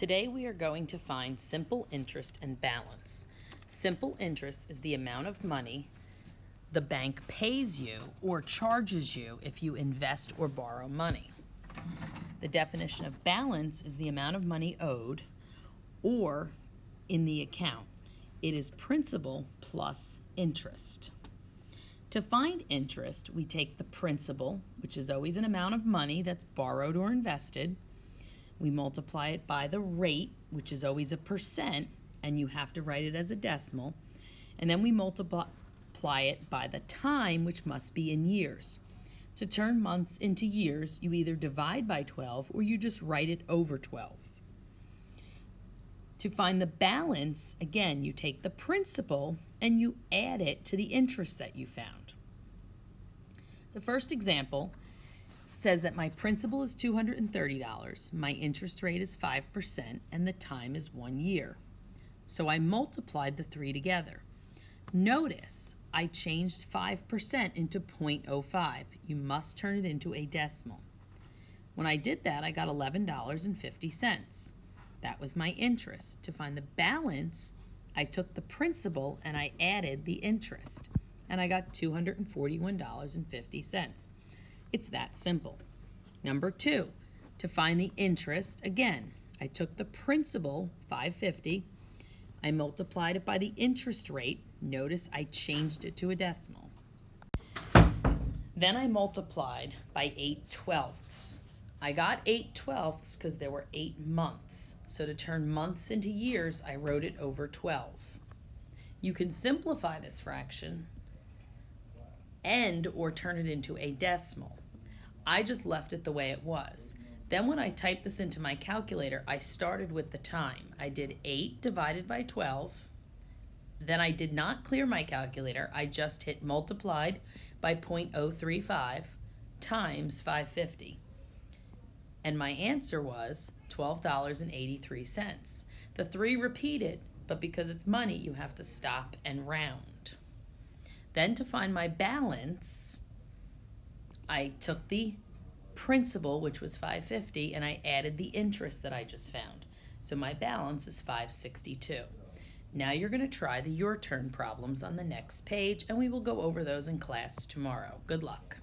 Today we are going to find simple interest and balance. Simple interest is the amount of money the bank pays you or charges you if you invest or borrow money. The definition of balance is the amount of money owed or in the account. It is principal plus interest. To find interest, we take the principal, which is always an amount of money that's borrowed or invested. We multiply it by the rate, which is always a percent, and you have to write it as a decimal. And then we multiply it by the time, which must be in years. To turn months into years, you either divide by 12 or you just write it over 12. To find the balance, again, you take the principal and you add it to the interest that you found. The first example says that my principal is $230, my interest rate is 5%, and the time is 1 year. So I multiplied the three together. Notice I changed 5% into 0.05. You must turn it into a decimal. When I did that, I got $11.50. That was my interest. To find the balance, I took the principal and I added the interest, and I got $241.50. It's that simple. Number 2, to find the interest, again, I took the principal, $550, I multiplied it by the interest rate. Notice I changed it to a decimal. Then I multiplied by 8/12. I got 8/12 because there were 8 months. So to turn months into years, I wrote it over 12. You can simplify this fraction and or turn it into a decimal. I just left it the way it was. Then when I typed this into my calculator, I started with the time. I did 8 divided by 12. Then I did not clear my calculator. I just hit multiplied by 0.035 times 550. And my answer was $12.83. The 3 repeated, but because it's money, you have to stop and round. Then to find my balance, I took the principal, which was $550, and I added the interest that I just found. So my balance is $562. Now you're going to try the your turn problems on the next page, and we will go over those in class tomorrow. Good luck.